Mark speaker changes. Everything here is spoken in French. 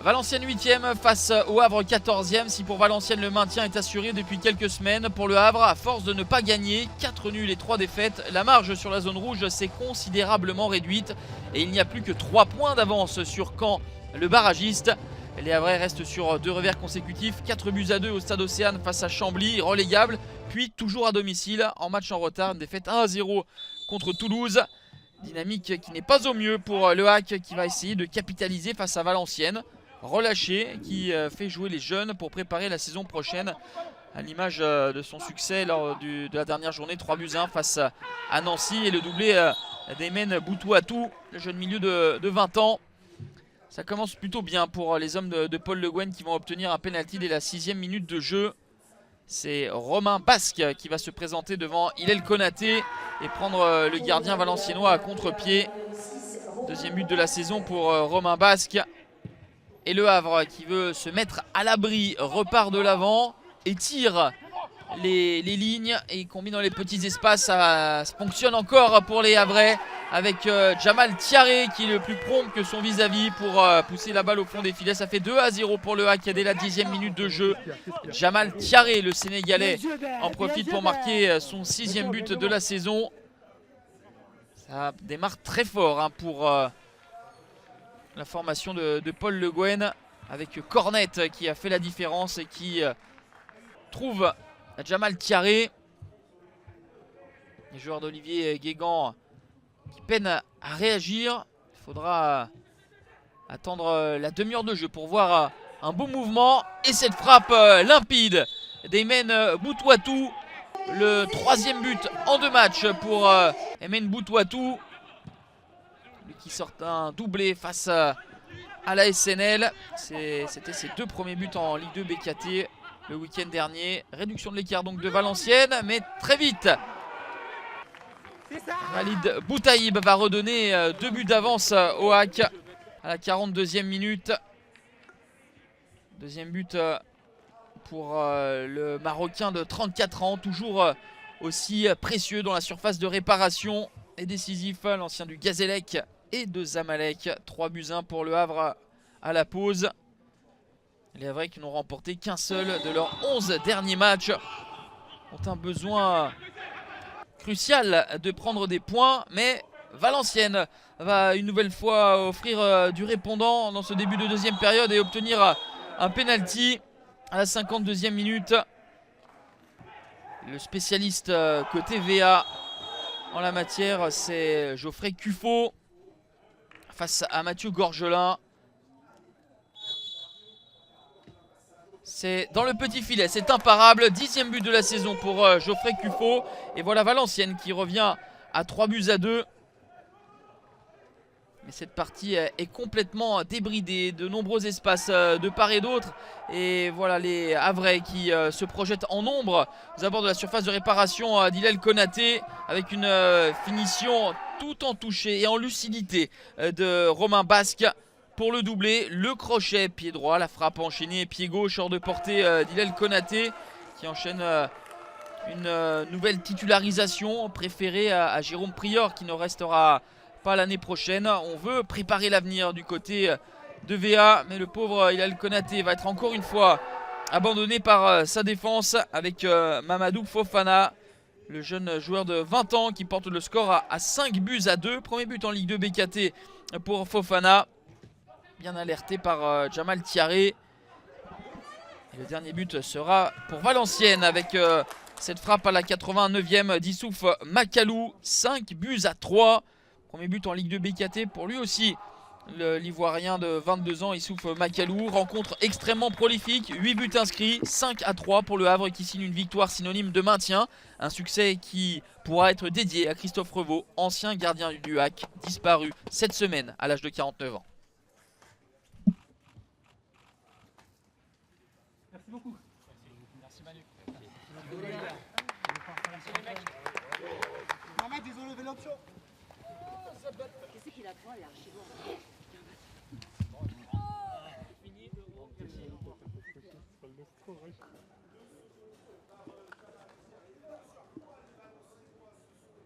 Speaker 1: Valenciennes 8e face au Havre 14e. Si pour Valenciennes le maintien est assuré depuis quelques semaines, pour le Havre, à force de ne pas gagner, 4 nuls et 3 défaites, la marge sur la zone rouge s'est considérablement réduite et il n'y a plus que 3 points d'avance sur Caen, le barragiste. Les Havrais restent sur 2 revers consécutifs, 4-2 au stade Océane face à Chambly, relégable, puis toujours à domicile en match en retard, une défaite 1-0 contre Toulouse. Dynamique qui n'est pas au mieux pour le HAC qui va essayer de capitaliser face à Valenciennes. Relâché, qui fait jouer les jeunes pour préparer la saison prochaine, à l'image de son succès lors de la dernière journée, 3-1 face à Nancy, et le doublé d'Aymen Boutouatou, le jeune milieu de 20 ans. Ça commence plutôt bien pour les hommes de Paul Le Guen qui vont obtenir un penalty dès la 6e minute de jeu. C'est Romain Basque qui va se présenter devant Hillel Konaté et prendre le gardien valenciennois à contre-pied. Deuxième but de la saison pour Romain Basque. Et le Havre qui veut se mettre à l'abri repart de l'avant et tire les lignes et combine dans les petits espaces. Ça fonctionne encore pour les Havrais avec Jamal Thiaré qui est le plus prompt que son vis-à-vis pour pousser la balle au fond des filets. Ça fait 2-0 pour le HAC dès la 10e minute de jeu. Jamal Thiaré, le Sénégalais, en profite pour marquer son 6e but de la saison. Ça démarre très fort pour la formation de Paul Le Guen, avec Cornet qui a fait la différence et qui trouve Jamal Thiaré. Les joueurs d'Olivier Guégan qui peinent à réagir. Il faudra attendre la demi-heure de jeu pour voir un beau mouvement. Et cette frappe limpide d'Aymen Boutouatou. Le 3e but en 2 matchs pour Aymen Boutouatou. Lui qui sort un doublé face à la SNL. C'était ses 2 premiers buts en Ligue 2 BKT le week-end dernier. Réduction de l'écart donc de Valenciennes, mais très vite Walid Boutaïb va redonner 2 buts d'avance au HAC à la 42e minute. Deuxième but pour le Marocain de 34 ans, toujours aussi précieux dans la surface de réparation et décisif, l'ancien du Gazélec et de Zamalek. 3-1 pour le Havre à la pause. Les Havrais qui n'ont remporté qu'un seul de leurs 11 derniers matchs ont un besoin crucial de prendre des points, mais Valenciennes va une nouvelle fois offrir du répondant dans ce début de deuxième période et obtenir un penalty à la 52e minute. Le spécialiste côté VA en la matière, c'est Geoffrey Cuffot face à Mathieu Gorgelin. C'est dans le petit filet, c'est imparable. 10e but de la saison pour Geoffrey Cuffot. Et voilà Valenciennes qui revient à 3-2. Mais cette partie est complètement débridée, de nombreux espaces de part et d'autre. Et voilà les Havrais qui se projettent en nombre aux abords de la surface de réparation d'Hillel Konaté, avec une finition tout en toucher et en lucidité de Romain Basque pour le doubler. Le crochet, pied droit, la frappe enchaînée, pied gauche hors de portée d'Hillel Konaté qui enchaîne une nouvelle titularisation préférée à Jérôme Prieur qui ne restera pas l'année prochaine. On veut préparer l'avenir du côté de VA, mais le pauvre Hillel Konaté va être encore une fois abandonné par sa défense avec Mamadou Fofana, le jeune joueur de 20 ans qui porte le score à 5-2. Premier but en Ligue 2 BKT pour Fofana, bien alerté par Jamal Thiaré. Et le dernier but sera pour Valenciennes avec cette frappe à la 89e d'Issouf Makalou. 5-3. Premier but en Ligue 2 BKT pour lui aussi, l'Ivoirien de 22 ans, Issouf Makalou. Rencontre extrêmement prolifique, 8 buts inscrits, 5-3 pour le Havre qui signe une victoire synonyme de maintien. Un succès qui pourra être dédié à Christophe Revaux, ancien gardien du HAC, disparu cette semaine à l'âge de 49 ans.
Speaker 2: Merci beaucoup.
Speaker 3: Merci Manu.
Speaker 2: Maman, désolé, lever l'option.
Speaker 4: Qu'est-ce qu'il a fait là chez moi?
Speaker 3: Fini.